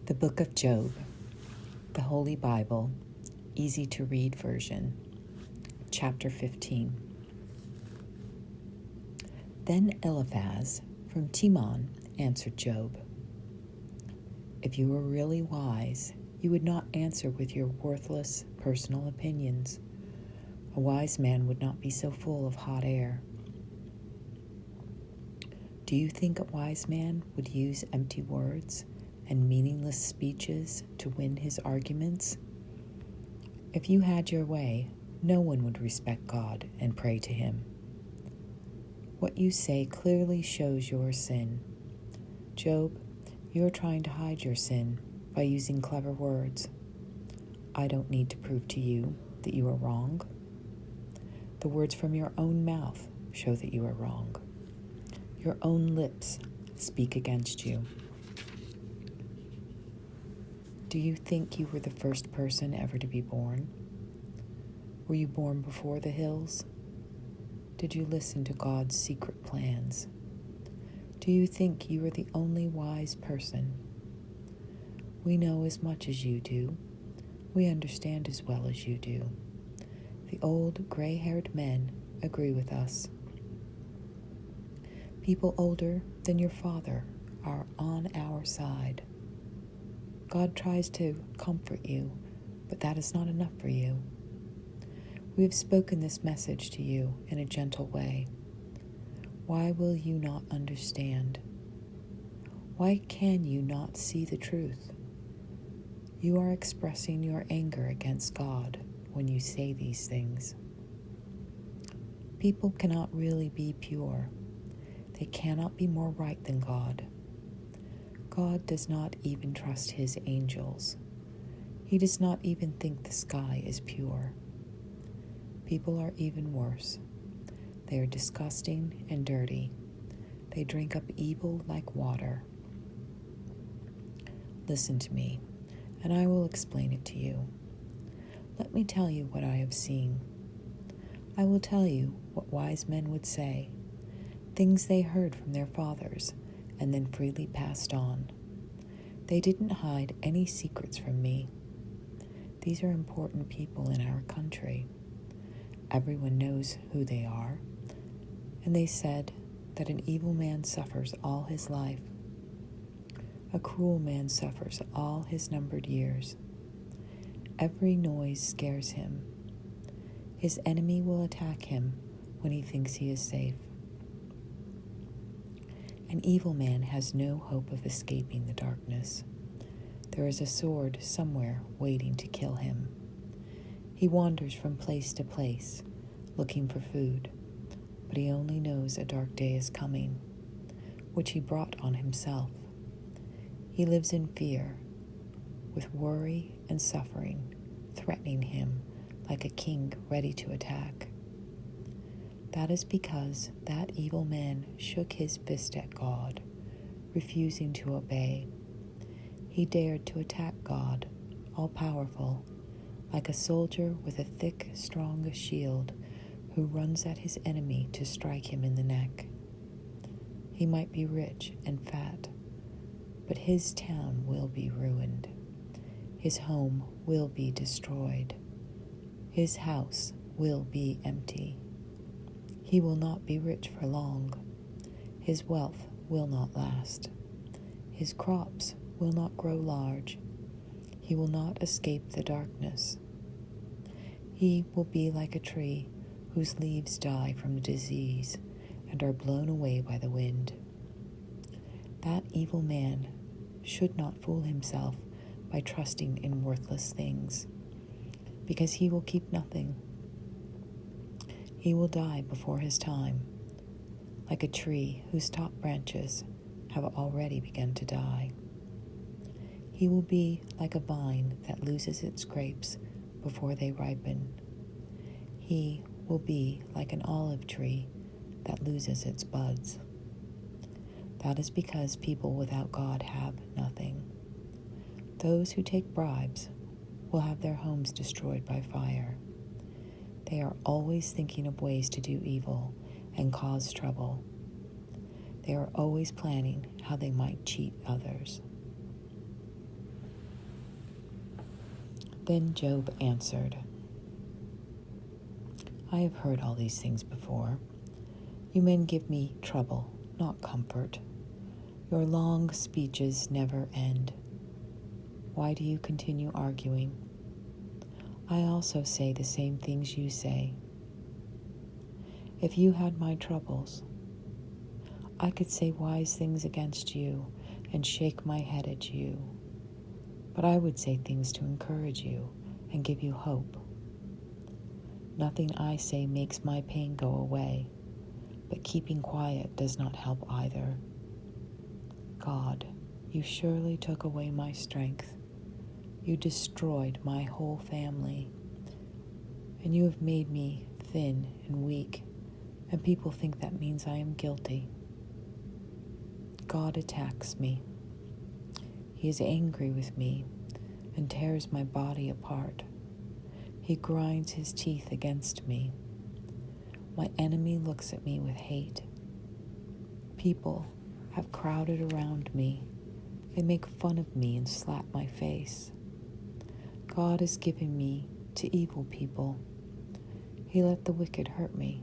The Book of Job, the Holy Bible, easy to read version, chapter 15. Then Eliphaz from Teman answered Job, "If you were really wise, you would not answer with your worthless personal opinions. A wise man would not be so full of hot air. Do you think a wise man would use empty words and meaningless speeches to win his arguments? If you had your way, no one would respect God and pray to him. What you say clearly shows your sin. Job, you are trying to hide your sin by using clever words. I don't need to prove to you that you are wrong. The words from your own mouth show that you are wrong. Your own lips speak against you. Do you think you were the first person ever to be born? Were you born before the hills? Did you listen to God's secret plans? Do you think you are the only wise person? We know as much as you do. We understand as well as you do. The old gray-haired men agree with us. People older than your father are on our side. God tries to comfort you, but that is not enough for you. We have spoken this message to you in a gentle way. Why will you not understand? Why can you not see the truth? You are expressing your anger against God when you say these things. People cannot really be pure. They cannot be more right than God. God does not even trust his angels. He does not even think the sky is pure. People are even worse. They are disgusting and dirty. They drink up evil like water. Listen to me, and I will explain it to you. Let me tell you what I have seen. I will tell you what wise men would say, things they heard from their fathers and then freely passed on. They didn't hide any secrets from me. These are important people in our country. Everyone knows who they are. And they said that an evil man suffers all his life. A cruel man suffers all his numbered years. Every noise scares him. His enemy will attack him when he thinks he is safe. An evil man has no hope of escaping the darkness. There is a sword somewhere waiting to kill him. He wanders from place to place, looking for food, but he only knows a dark day is coming, which he brought on himself. He lives in fear, with worry and suffering threatening him like a king ready to attack. That is because that evil man shook his fist at God, refusing to obey. He dared to attack God, all-powerful, like a soldier with a thick, strong shield who runs at his enemy to strike him in the neck. He might be rich and fat, but his town will be ruined. His home will be destroyed. His house will be empty. He will not be rich for long. His wealth will not last. His crops will not grow large. He will not escape the darkness. He will be like a tree whose leaves die from disease and are blown away by the wind. That evil man should not fool himself by trusting in worthless things, because he will keep nothing. He will die before his time, like a tree whose top branches have already begun to die. He will be like a vine that loses its grapes before they ripen. He will be like an olive tree that loses its buds. That is because people without God have nothing. Those who take bribes will have their homes destroyed by fire. They are always thinking of ways to do evil and cause trouble. They are always planning how they might cheat others. Then Job answered, I have heard all these things before. You men give me trouble, not comfort. Your long speeches never end. Why do you continue arguing? I also say the same things you say. If you had my troubles, I could say wise things against you and shake my head at you. But I would say things to encourage you and give you hope. Nothing I say makes my pain go away, but keeping quiet does not help either. God, you surely took away my strength. You destroyed my whole family, and you have made me thin and weak, and people think that means I am guilty. God attacks me. He is angry with me and tears my body apart. He grinds his teeth against me. My enemy looks at me with hate. People have crowded around me. They make fun of me and slap my face. God has given me to evil people. He let the wicked hurt me.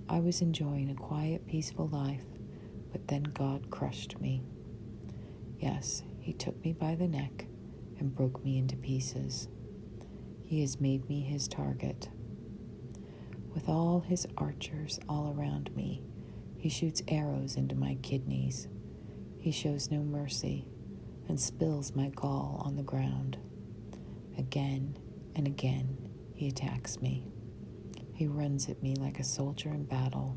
I was enjoying a quiet, peaceful life, but then God crushed me. Yes, he took me by the neck and broke me into pieces. He has made me his target. With all his archers all around me, he shoots arrows into my kidneys. He shows no mercy and spills my gall on the ground. Again and again, he attacks me. He runs at me like a soldier in battle.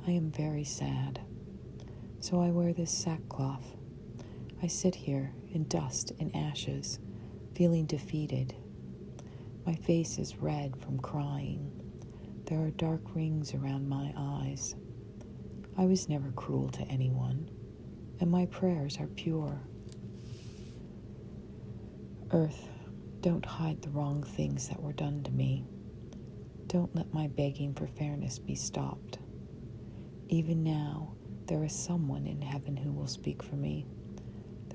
I am very sad, so I wear this sackcloth. I sit here in dust and ashes, feeling defeated. My face is red from crying. There are dark rings around my eyes. I was never cruel to anyone, and my prayers are pure. Earth, don't hide the wrong things that were done to me. Don't let my begging for fairness be stopped. Even now, there is someone in heaven who will speak for me.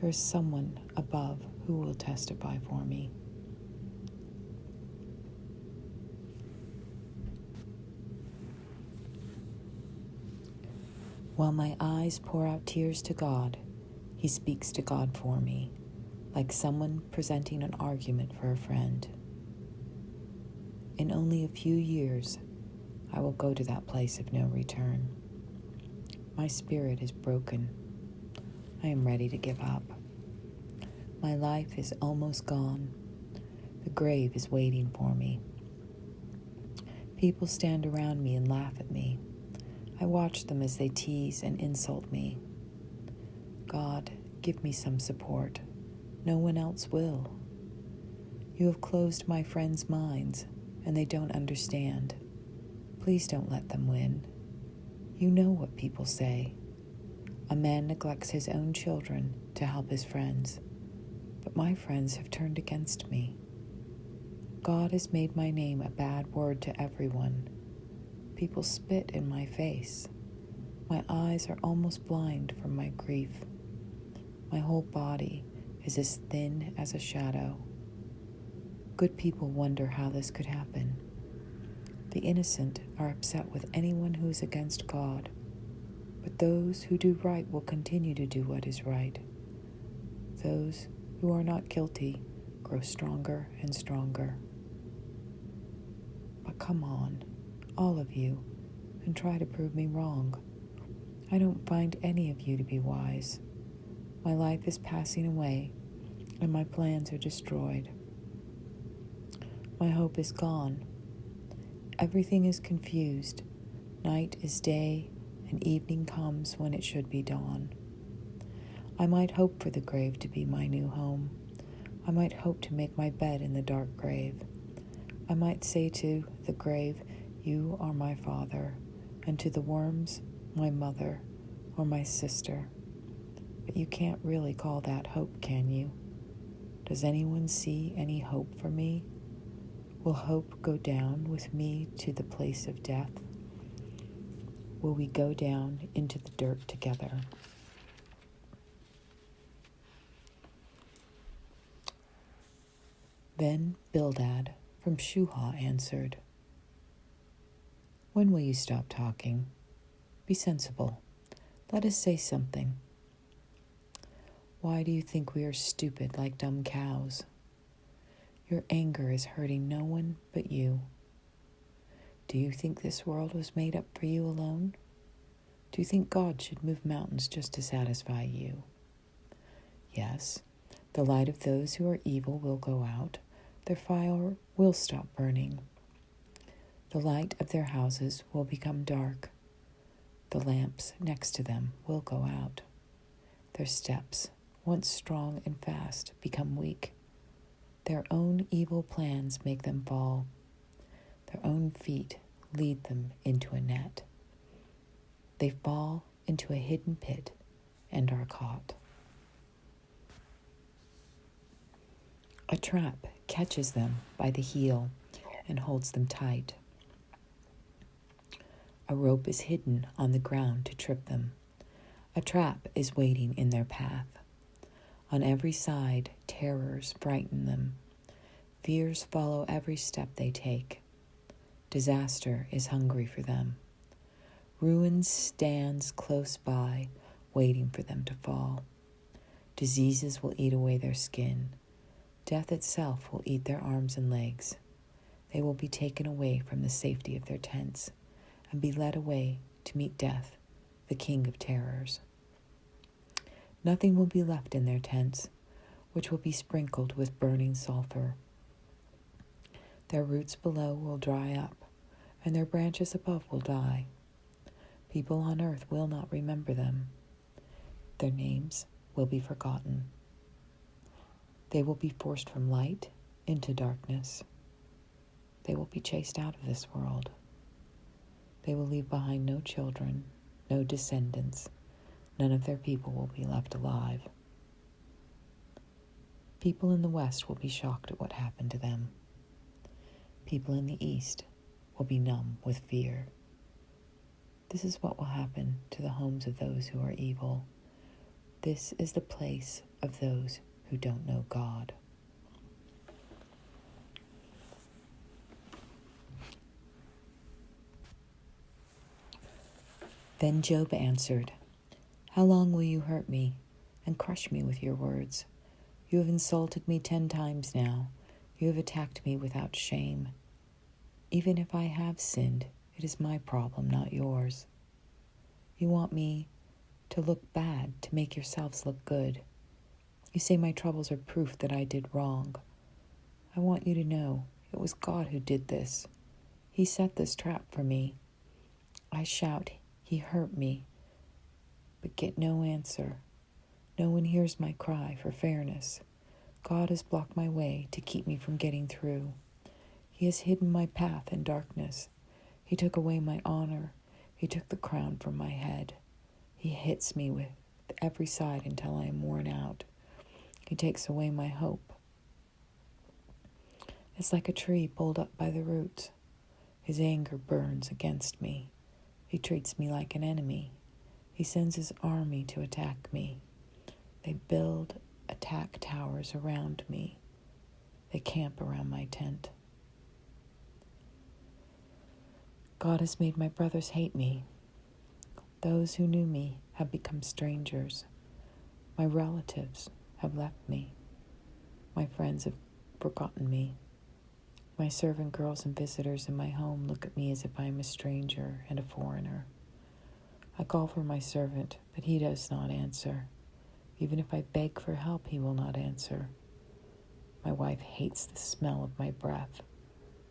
There is someone above who will testify for me. While my eyes pour out tears to God, he speaks to God for me, like someone presenting an argument for a friend. In only a few years, I will go to that place of no return. My spirit is broken. I am ready to give up. My life is almost gone. The grave is waiting for me. People stand around me and laugh at me. I watch them as they tease and insult me. God, give me some support. No one else will. You have closed my friends' minds, and they don't understand. Please don't let them win. You know what people say. A man neglects his own children to help his friends, but my friends have turned against me. God has made my name a bad word to everyone. People spit in my face. My eyes are almost blind from my grief. My whole body is as thin as a shadow. Good people wonder how this could happen. The innocent are upset with anyone who is against God, but those who do right will continue to do what is right. Those who are not guilty grow stronger and stronger. But come on, all of you, and try to prove me wrong. I don't find any of you to be wise. My life is passing away, and my plans are destroyed. My hope is gone. Everything is confused. Night is day, and evening comes when it should be dawn. I might hope for the grave to be my new home. I might hope to make my bed in the dark grave. I might say to the grave, you are my father, and to the worms, my mother, or my sister. But you can't really call that hope, can you? Does anyone see any hope for me? Will hope go down with me to the place of death? Will we go down into the dirt together? Then Bildad from Shuhah answered, "When will you stop talking? Be sensible. Let us say something. Why do you think we are stupid like dumb cows? Your anger is hurting no one but you. Do you think this world was made up for you alone? Do you think God should move mountains just to satisfy you? Yes, the light of those who are evil will go out. Their fire will stop burning. The light of their houses will become dark. The lamps next to them will go out. Their steps, once strong and fast, become weak. Their own evil plans make them fall. Their own feet lead them into a net. They fall into a hidden pit and are caught. A trap catches them by the heel and holds them tight. A rope is hidden on the ground to trip them. A trap is waiting in their path. On every side, terrors frighten them. Fears follow every step they take. Disaster is hungry for them. Ruin stands close by, waiting for them to fall. Diseases will eat away their skin. Death itself will eat their arms and legs. They will be taken away from the safety of their tents and be led away to meet death, the king of terrors. Nothing will be left in their tents, which will be sprinkled with burning sulfur. Their roots below will dry up, and their branches above will die. People on earth will not remember them. Their names will be forgotten. They will be forced from light into darkness. They will be chased out of this world. They will leave behind no children, no descendants. None of their people will be left alive. People in the West will be shocked at what happened to them. People in the East will be numb with fear. This is what will happen to the homes of those who are evil. This is the place of those who don't know God. Then Job answered, "How long will you hurt me and crush me with your words? You have insulted me 10 times now. You have attacked me without shame. Even if I have sinned, it is my problem, not yours. You want me to look bad to make yourselves look good. You say my troubles are proof that I did wrong. I want you to know it was God who did this. He set this trap for me. I shout, he hurt me, but get no answer. No one hears my cry for fairness. God has blocked my way to keep me from getting through. He has hidden my path in darkness. He took away my honor. He took the crown from my head. He hits me with every side until I am worn out. He takes away my hope. It's like a tree pulled up by the roots. His anger burns against me. He treats me like an enemy. He sends his army to attack me. They build attack towers around me. They camp around my tent. God has made my brothers hate me. Those who knew me have become strangers. My relatives have left me. My friends have forgotten me. My servant girls and visitors in my home look at me as if I am a stranger and a foreigner. I call for my servant, but he does not answer. Even if I beg for help, he will not answer. My wife hates the smell of my breath.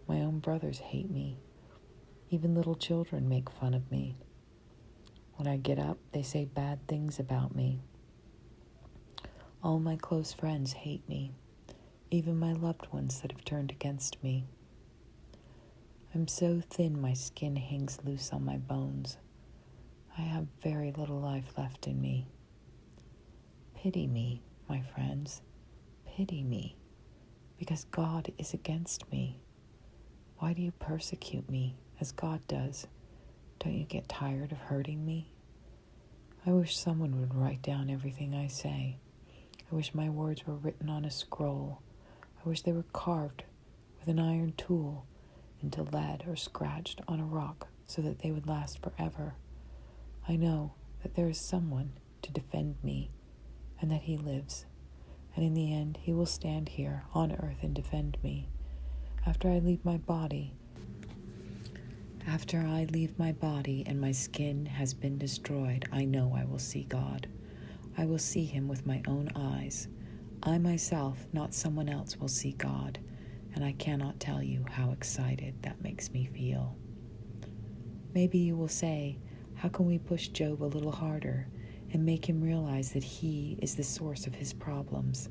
My own brothers hate me. Even little children make fun of me. When I get up, they say bad things about me. All my close friends hate me, even my loved ones that have turned against me. I'm so thin my skin hangs loose on my bones. I have very little life left in me. Pity me, my friends, pity me, because God is against me. Why do you persecute me as God does? Don't you get tired of hurting me? I wish someone would write down everything I say. I wish my words were written on a scroll. I wish they were carved with an iron tool into lead or scratched on a rock so that they would last forever. I know that there is someone to defend me and that he lives, and in the end he will stand here on earth and defend me. After I leave my body and my skin has been destroyed, I know I will see God. I will see him with my own eyes. I myself, not someone else, will see God, and I cannot tell you how excited that makes me feel. Maybe you will say, how can we push Job a little harder and make him realize that he is the source of his problems?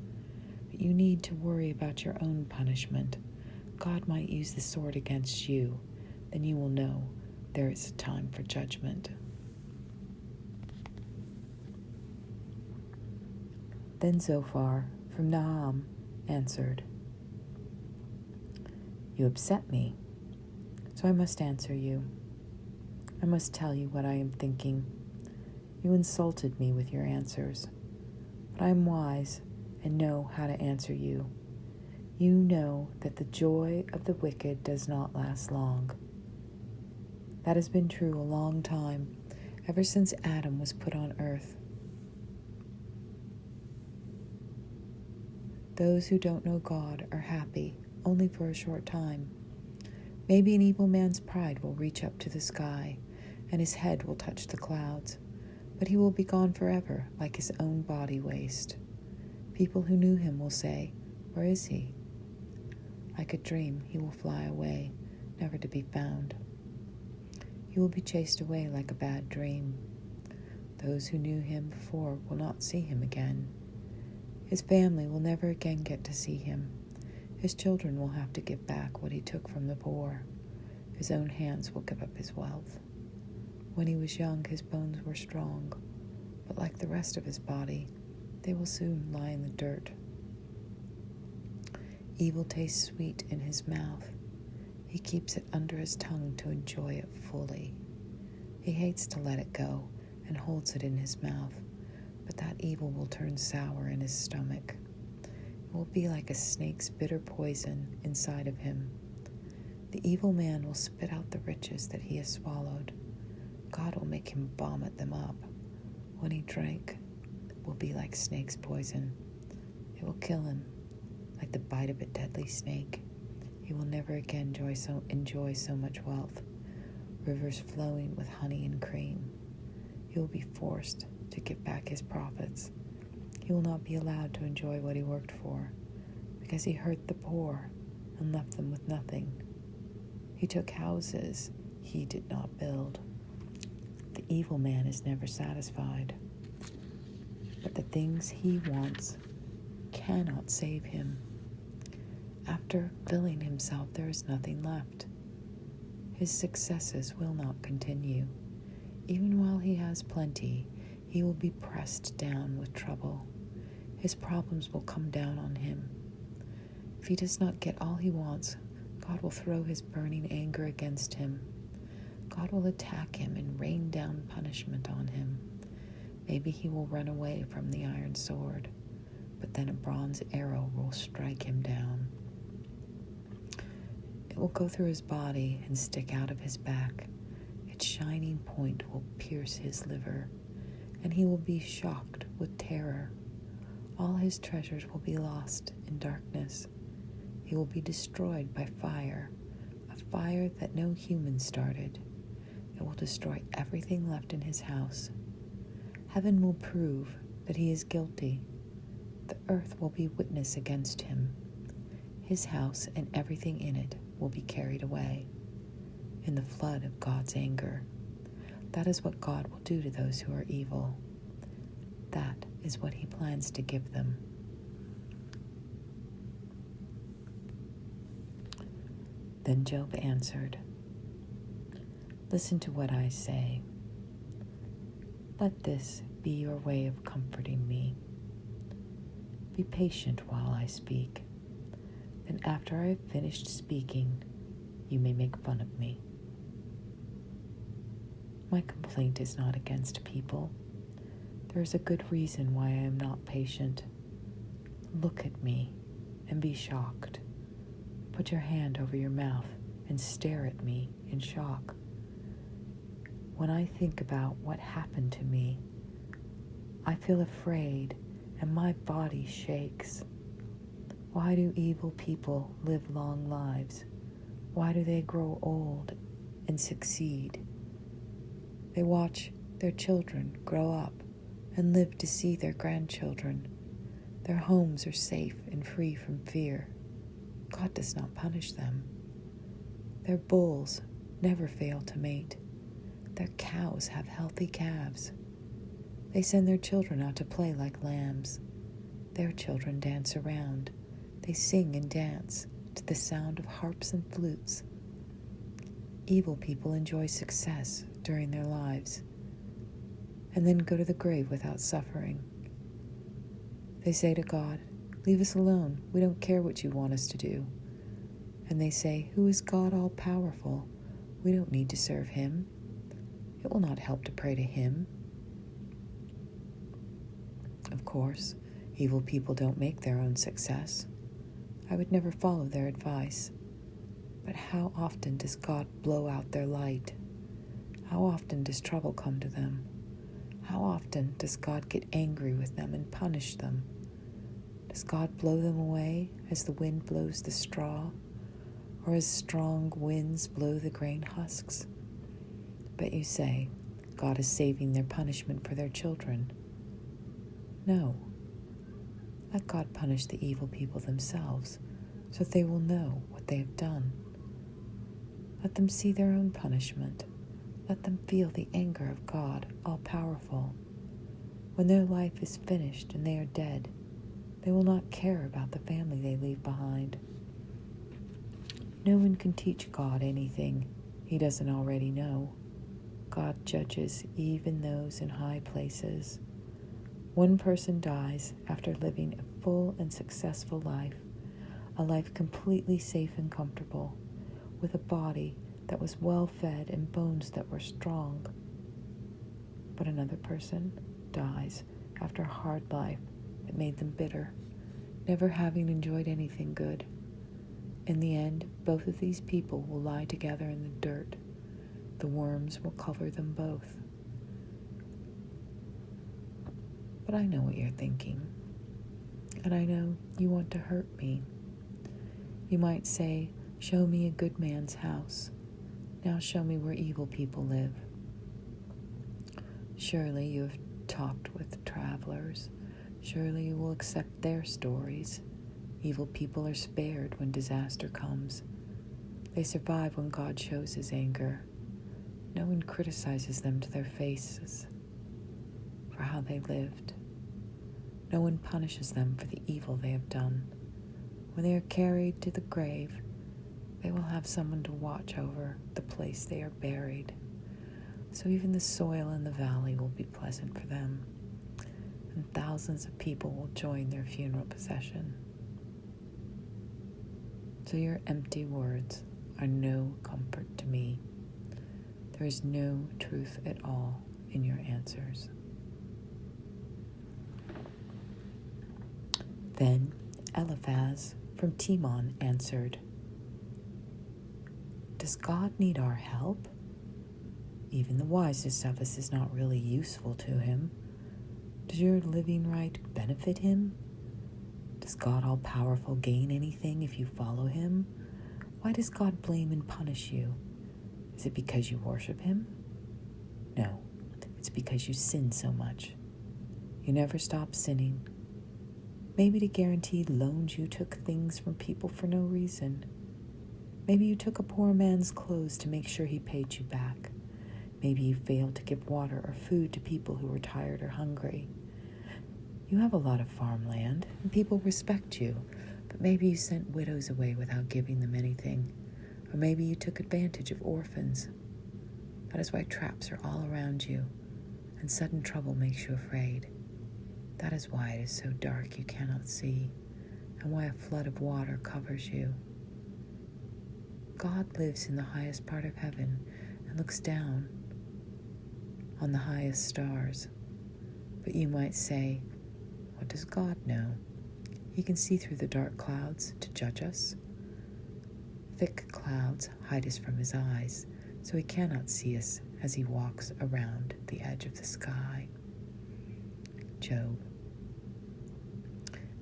But you need to worry about your own punishment. God might use the sword against you. Then you will know there is a time for judgment. Then Zophar from Naham answered, You upset me, so I must answer you. I must tell you what I am thinking. You insulted me with your answers, but I am wise and know how to answer you. You know that the joy of the wicked does not last long. That has been true a long time, ever since Adam was put on earth. Those who don't know God are happy only for a short time. Maybe an evil man's pride will reach up to the sky, and his head will touch the clouds, but he will be gone forever like his own body waste. People who knew him will say, Where is he? Like a dream, he will fly away, never to be found. He will be chased away like a bad dream. Those who knew him before will not see him again. His family will never again get to see him. His children will have to give back what he took from the poor. His own hands will give up his wealth. When he was young, his bones were strong, but like the rest of his body, they will soon lie in the dirt. Evil tastes sweet in his mouth. He keeps it under his tongue to enjoy it fully. He hates to let it go and holds it in his mouth, but that evil will turn sour in his stomach. It will be like a snake's bitter poison inside of him. The evil man will spit out the riches that he has swallowed. God will make him vomit them up. When he drank, it will be like snake's poison. It will kill him, like the bite of a deadly snake. He will never again enjoy so much wealth, rivers flowing with honey and cream. He will be forced to give back his profits. He will not be allowed to enjoy what he worked for, because he hurt the poor and left them with nothing. He took houses he did not build. The evil man is never satisfied, but the things he wants cannot save him. After filling himself, there is nothing left. His successes will not continue. Even while he has plenty, he will be pressed down with trouble. His problems will come down on him. If he does not get all he wants, God will throw his burning anger against him. God will attack him and rain down punishment on him. Maybe he will run away from the iron sword, but then a bronze arrow will strike him down. It will go through his body and stick out of his back. Its shining point will pierce his liver, and he will be shocked with terror. All his treasures will be lost in darkness. He will be destroyed by fire, a fire that no human started. It will destroy everything left in his house. Heaven will prove that he is guilty. The earth will be witness against him. His house and everything in it will be carried away in the flood of God's anger. That is what God will do to those who are evil. That is what he plans to give them. Then Job answered, Listen to what I say. Let this be your way of comforting me. Be patient while I speak. Then after I have finished speaking, you may make fun of me. My complaint is not against people. There is a good reason why I am not patient. Look at me and be shocked. Put your hand over your mouth and stare at me in shock. When I think about what happened to me, I feel afraid and my body shakes. Why do evil people live long lives? Why do they grow old and succeed? They watch their children grow up and live to see their grandchildren. Their homes are safe and free from fear. God does not punish them. Their bulls never fail to mate. Their cows have healthy calves. They send their children out to play like lambs. Their children dance around. They sing and dance to the sound of harps and flutes. Evil people enjoy success during their lives and then go to the grave without suffering. They say to God, "Leave us alone. We don't care what you want us to do." And they say, "Who is God all-powerful? We don't need to serve him. It will not help to pray to him." Of course, evil people don't make their own success. I would never follow their advice. But how often does God blow out their light? How often does trouble come to them? How often does God get angry with them and punish them? Does God blow them away as the wind blows the straw, or as strong winds blow the grain husks? But you say, God is saving their punishment for their children. No. Let God punish the evil people themselves, so that they will know what they have done. Let them see their own punishment. Let them feel the anger of God, all-powerful. When their life is finished and they are dead, they will not care about the family they leave behind. No one can teach God anything he doesn't already know. God judges even those in high places. One person dies after living a full and successful life, a life completely safe and comfortable, with a body that was well fed and bones that were strong. But another person dies after a hard life that made them bitter, never having enjoyed anything good. In the end, both of these people will lie together in the dirt. The worms will cover them both. But I know what you're thinking, and I know you want to hurt me. You might say, "Show me a good man's house. Now show me where evil people live." Surely you have talked with travelers. Surely you will accept their stories. Evil people are spared when disaster comes. They survive when God shows his anger. No one criticizes them to their faces for how they lived. No one punishes them for the evil they have done. When they are carried to the grave, they will have someone to watch over the place they are buried. So even the soil in the valley will be pleasant for them, and thousands of people will join their funeral procession. So your empty words are no comfort to me. There is no truth at all in your answers. Then Eliphaz from Teman answered, "Does God need our help? Even the wisest of us is not really useful to him. Does your living right benefit him? Does God all-powerful gain anything if you follow him? Why does God blame and punish you? Is it because you worship him? No, it's because you sin so much. You never stop sinning. Maybe to guarantee loans you took things from people for no reason. Maybe you took a poor man's clothes to make sure he paid you back. Maybe you failed to give water or food to people who were tired or hungry. You have a lot of farmland, and people respect you, but maybe you sent widows away without giving them anything, or maybe you took advantage of orphans. That is why traps are all around you, and sudden trouble makes you afraid. That is why it is so dark you cannot see, and why a flood of water covers you. God lives in the highest part of heaven and looks down on the highest stars. But you might say, what does God know? He can see through the dark clouds to judge us. Thick clouds hide us from his eyes, so he cannot see us as he walks around the edge of the sky. Job,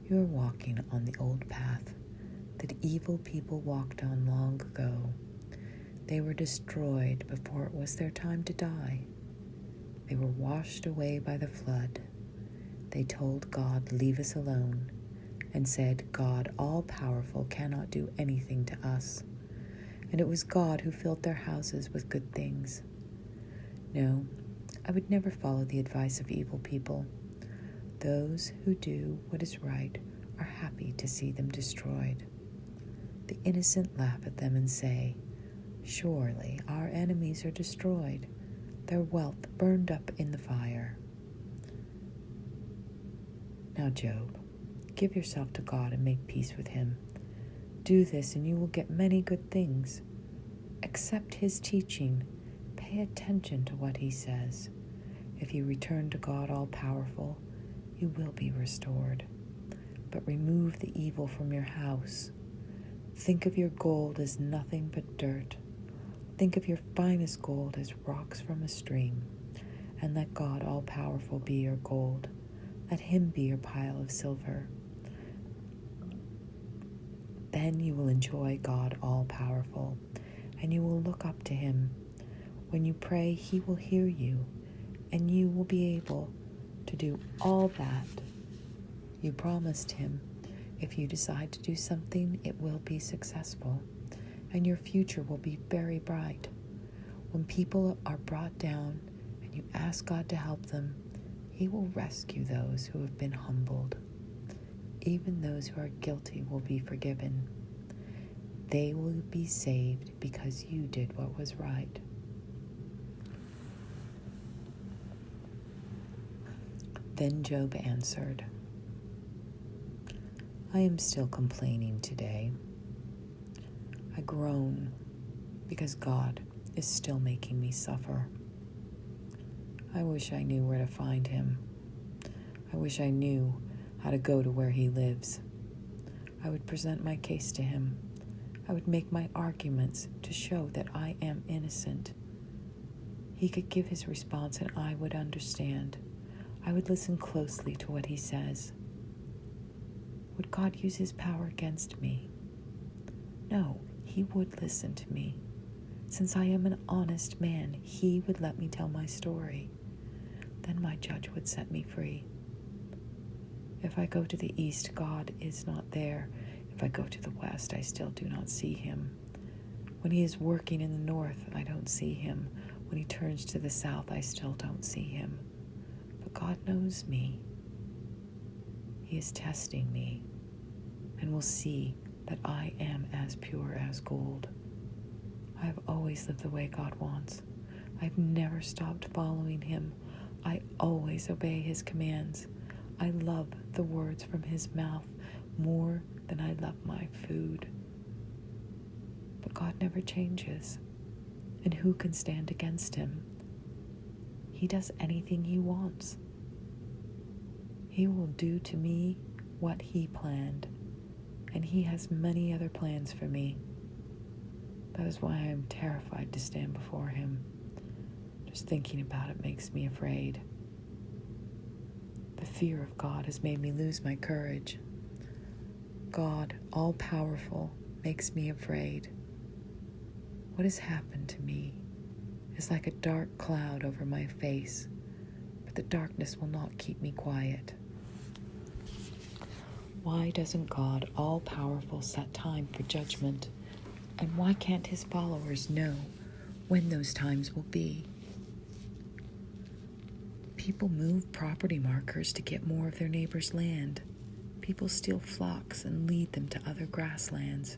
you are walking on the old path that evil people walked on long ago. They were destroyed before it was their time to die. They were washed away by the flood. They told God, "Leave us alone," and said, "God, all-powerful, cannot do anything to us." And it was God who filled their houses with good things. No, I would never follow the advice of evil people. Those who do what is right are happy to see them destroyed. The innocent laugh at them and say, "Surely our enemies are destroyed, their wealth burned up in the fire." Now, Job, give yourself to God and make peace with him. Do this and you will get many good things. Accept his teaching. Pay attention to what he says. If you return to God all-powerful, you will be restored. But remove the evil from your house. Think of your gold as nothing but dirt. Think of your finest gold as rocks from a stream. And let God all-powerful be your gold. Let him be your pile of silver. Then you will enjoy God all-powerful, and you will look up to him. When you pray, he will hear you, and you will be able to do all that you promised him. If you decide to do something, it will be successful, and your future will be very bright. When people are brought down and you ask God to help them, he will rescue those who have been humbled. Even those who are guilty will be forgiven. They will be saved because you did what was right. Then Job answered, I am still complaining today. I groan because God is still making me suffer. I wish I knew where to find him. I wish I knew how to go to where he lives. I would present my case to him. I would make my arguments to show that I am innocent. He could give his response and I would understand. I would listen closely to what he says. Would God use his power against me? No, he would listen to me. Since I am an honest man, he would let me tell my story. Then my judge would set me free. If I go to the east, God is not there. If I go to the west, I still do not see him. When he is working in the north, I don't see him. When he turns to the south, I still don't see him. But God knows me. He is testing me and will see that I am as pure as gold. I have always lived the way God wants. I've never stopped following him. I always obey his commands. I love the words from his mouth more than I love my food. But God never changes. And who can stand against him? He does anything he wants. He will do to me what he planned. And he has many other plans for me. That is why I am terrified to stand before him. Just thinking about it makes me afraid. The fear of God has made me lose my courage. God, all-powerful, makes me afraid. What has happened to me is like a dark cloud over my face, but the darkness will not keep me quiet. Why doesn't God, all-powerful, set time for judgment? And why can't his followers know when those times will be? People move property markers to get more of their neighbor's land. People steal flocks and lead them to other grasslands.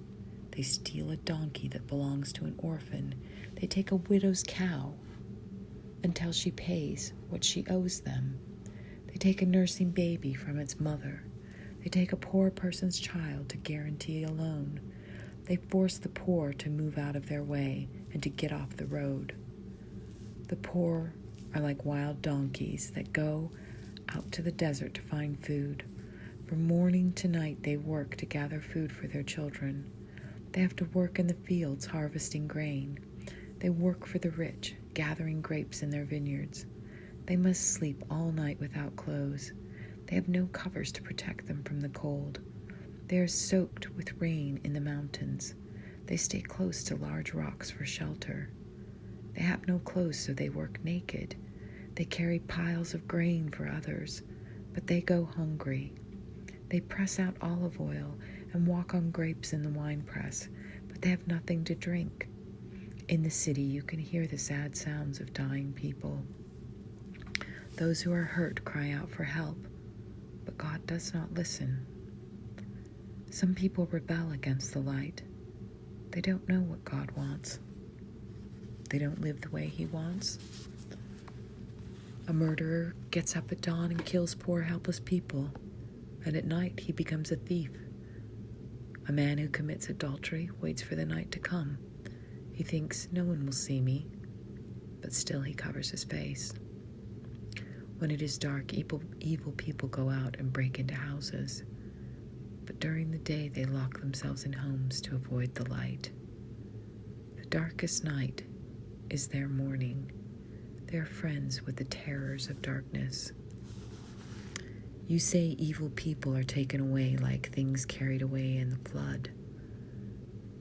They steal a donkey that belongs to an orphan. They take a widow's cow until she pays what she owes them. They take a nursing baby from its mother. They take a poor person's child to guarantee a loan. They force the poor to move out of their way and to get off the road. The poor are like wild donkeys that go out to the desert to find food. From morning to night they work to gather food for their children. They have to work in the fields harvesting grain. They work for the rich, gathering grapes in their vineyards. They must sleep all night without clothes. They have no covers to protect them from the cold. They are soaked with rain in the mountains. They stay close to large rocks for shelter. They have no clothes, so they work naked. They carry piles of grain for others, but they go hungry. They press out olive oil and walk on grapes in the winepress, but they have nothing to drink. In the city, you can hear the sad sounds of dying people. Those who are hurt cry out for help, but God does not listen. Some people rebel against the light. They don't know what God wants. They don't live the way He wants. A murderer gets up at dawn and kills poor, helpless people, and at night he becomes a thief. A man who commits adultery waits for the night to come. He thinks, no one will see me, but still he covers his face. When it is dark, evil people go out and break into houses, but during the day they lock themselves in homes to avoid the light. The darkest night is their morning. They are friends with the terrors of darkness. You say evil people are taken away like things carried away in the flood.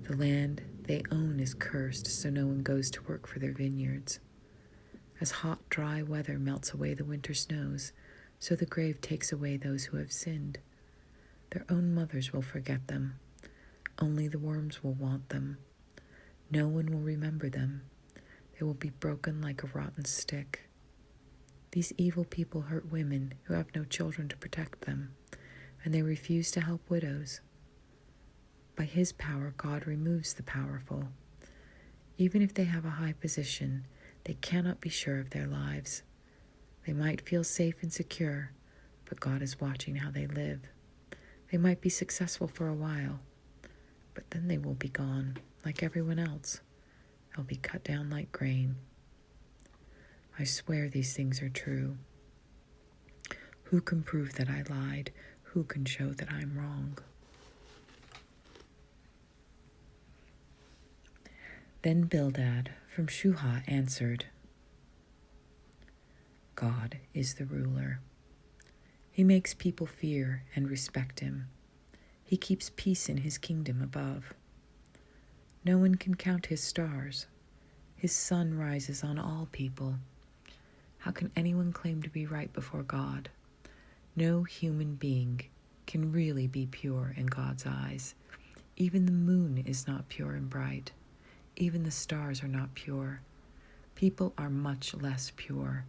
The land they own is cursed, so no one goes to work for their vineyards. As hot, dry weather melts away the winter snows, so the grave takes away those who have sinned. Their own mothers will forget them. Only the worms will want them. No one will remember them. They will be broken like a rotten stick. These evil people hurt women who have no children to protect them, and they refuse to help widows. By His power, God removes the powerful. Even if they have a high position, they cannot be sure of their lives. They might feel safe and secure, but God is watching how they live. They might be successful for a while, but then they will be gone, like everyone else. They'll be cut down like grain. I swear these things are true. Who can prove that I lied? Who can show that I'm wrong? Then Bildad from Shuhah answered, God is the ruler. He makes people fear and respect Him. He keeps peace in His kingdom above. No one can count His stars. His sun rises on all people. How can anyone claim to be right before God? No human being can really be pure in God's eyes. Even the moon is not pure and bright. Even the stars are not pure. People are much less pure.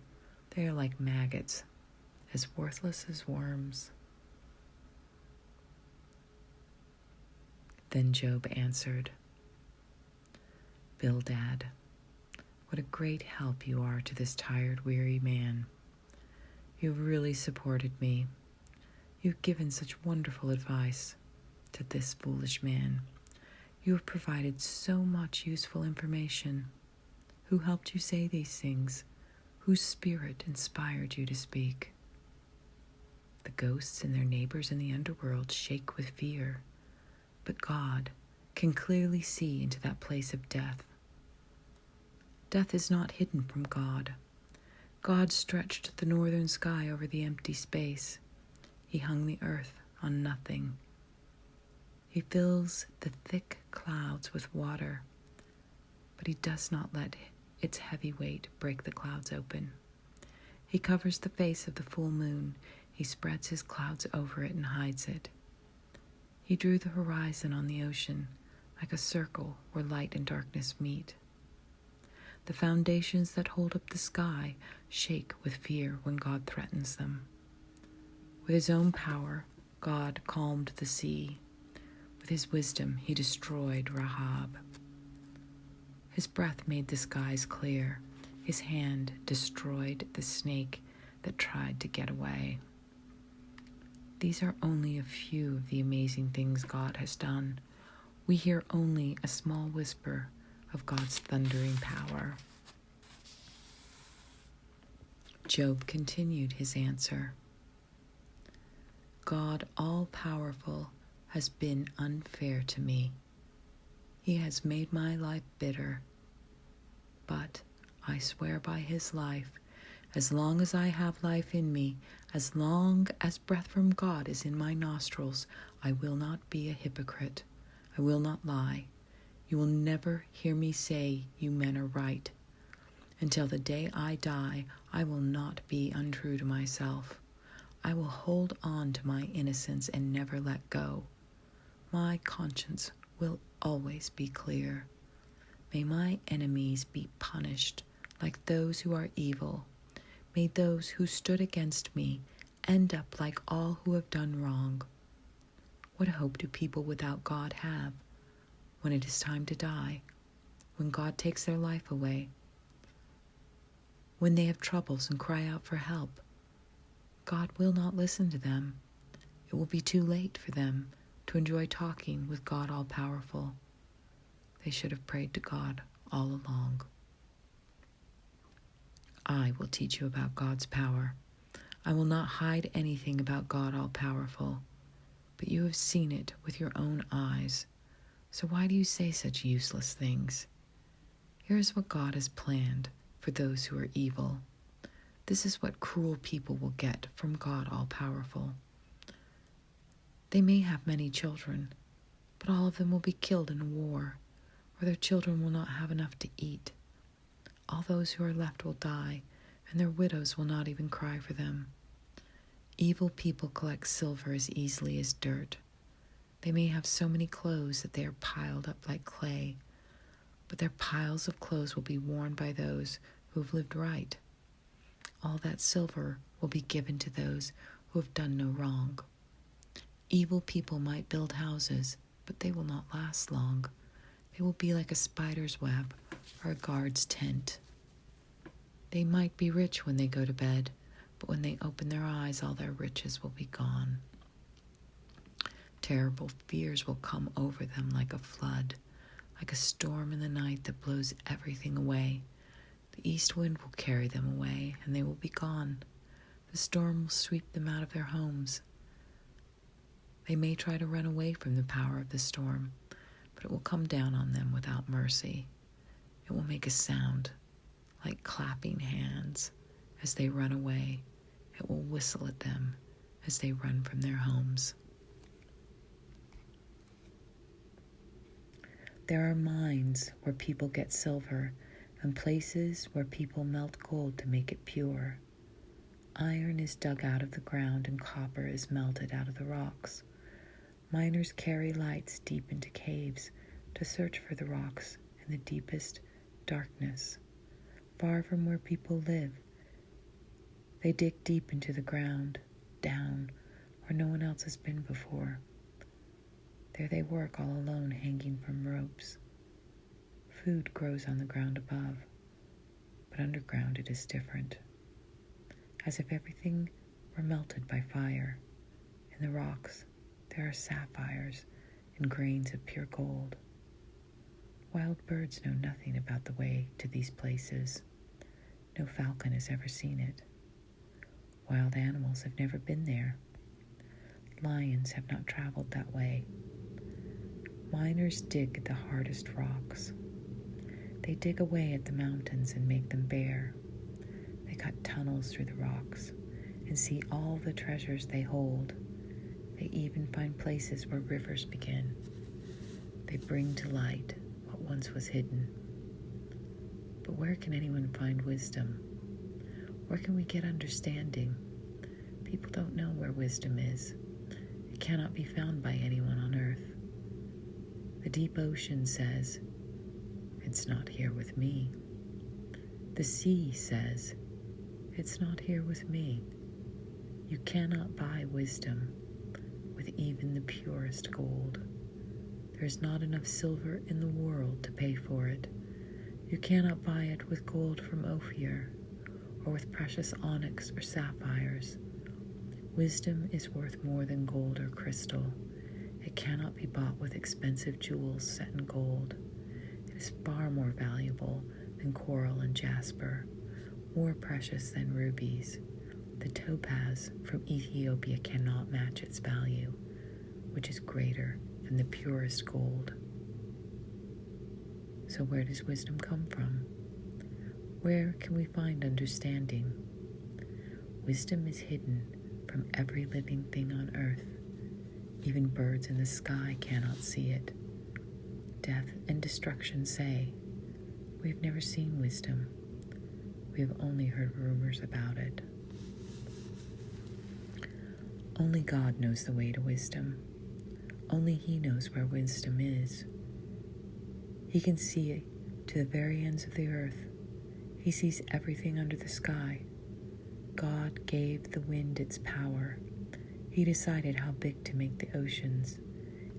They are like maggots, as worthless as worms. Then Job answered, Bildad, what a great help you are to this tired, weary man. You have really supported me. You have given such wonderful advice to this foolish man. You have provided so much useful information. Who helped you say these things? Whose spirit inspired you to speak? The ghosts and their neighbors in the underworld shake with fear, but God can clearly see into that place of death. Death is not hidden from God. God stretched the northern sky over the empty space. He hung the earth on nothing. He fills the thick clouds with water, but He does not let its heavy weight break the clouds open. He covers the face of the full moon. He spreads His clouds over it and hides it. He drew the horizon on the ocean like a circle where light and darkness meet. The foundations that hold up the sky shake with fear when God threatens them. With His own power, God calmed the sea. With His wisdom, He destroyed Rahab. His breath made the skies clear. His hand destroyed the snake that tried to get away. These are only a few of the amazing things God has done. We hear only a small whisper of God's thundering power. Job continued his answer. God all-powerful has been unfair to me. He has made my life bitter. But I swear by his life, as long as I have life in me, as long as breath from God is in my nostrils, I will not be a hypocrite. I will not lie. You will never hear me say you men are right. Until the day I die, I will not be untrue to myself. I will hold on to my innocence and never let go. My conscience will always be clear. May my enemies be punished like those who are evil. May those who stood against me end up like all who have done wrong. What hope do people without God have when it is time to die, when God takes their life away, when they have troubles and cry out for help? God will not listen to them. It will be too late for them to enjoy talking with God all-powerful. They should have prayed to God all along. I will teach you about God's power. I will not hide anything about God all-powerful, but you have seen it with your own eyes. So why do you say such useless things? Here is what God has planned for those who are evil. This is what cruel people will get from God all-powerful. They may have many children, but all of them will be killed in a war, or their children will not have enough to eat. All those who are left will die, and their widows will not even cry for them. Evil people collect silver as easily as dirt. They may have so many clothes that they are piled up like clay, but their piles of clothes will be worn by those who have lived right. All that silver will be given to those who have done no wrong. Evil people might build houses, but they will not last long. They will be like a spider's web or a guard's tent. They might be rich when they go to bed, but when they open their eyes, all their riches will be gone. Terrible fears will come over them like a flood, like a storm in the night that blows everything away. The east wind will carry them away, and they will be gone. The storm will sweep them out of their homes. They may try to run away from the power of the storm, but it will come down on them without mercy. It will make a sound like clapping hands as they run away. It will whistle at them as they run from their homes. There are mines where people get silver and places where people melt gold to make it pure. Iron is dug out of the ground and copper is melted out of the rocks. Miners carry lights deep into caves to search for the rocks in the deepest darkness. Far from where people live, they dig deep into the ground, down where no one else has been before. There they work all alone, hanging from ropes. Food grows on the ground above, but underground it is different. As if everything were melted by fire. In the rocks, there are sapphires and grains of pure gold. Wild birds know nothing about the way to these places. No falcon has ever seen it. Wild animals have never been there. Lions have not traveled that way. Miners dig the hardest rocks. They dig away at the mountains and make them bare. They cut tunnels through the rocks and see all the treasures they hold. They even find places where rivers begin. They bring to light what once was hidden. But where can anyone find wisdom? Where can we get understanding? People don't know where wisdom is. It cannot be found by anyone on earth. The deep ocean says, "It's not here with me." The sea says, "It's not here with me." You cannot buy wisdom with even the purest gold. There is not enough silver in the world to pay for it. You cannot buy it with gold from Ophir or with precious onyx or sapphires. Wisdom is worth more than gold or crystal. It cannot be bought with expensive jewels set in gold. It is far more valuable than coral and jasper, more precious than rubies. The topaz from Ethiopia cannot match its value, which is greater than the purest gold. So where does wisdom come from? Where can we find understanding? Wisdom is hidden from every living thing on earth. Even birds in the sky cannot see it. Death and destruction say, "We have never seen wisdom. We have only heard rumors about it." Only God knows the way to wisdom. Only He knows where wisdom is. He can see it to the very ends of the earth. He sees everything under the sky. God gave the wind its power. He decided how big to make the oceans.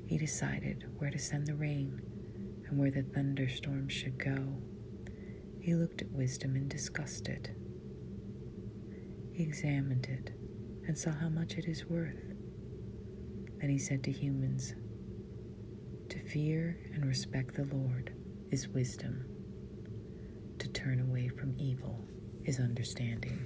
He decided where to send the rain and where the thunderstorms should go. He looked at wisdom and discussed it. He examined it and saw how much it is worth. Then he said to humans, "To fear and respect the Lord is wisdom. To turn away from evil is understanding."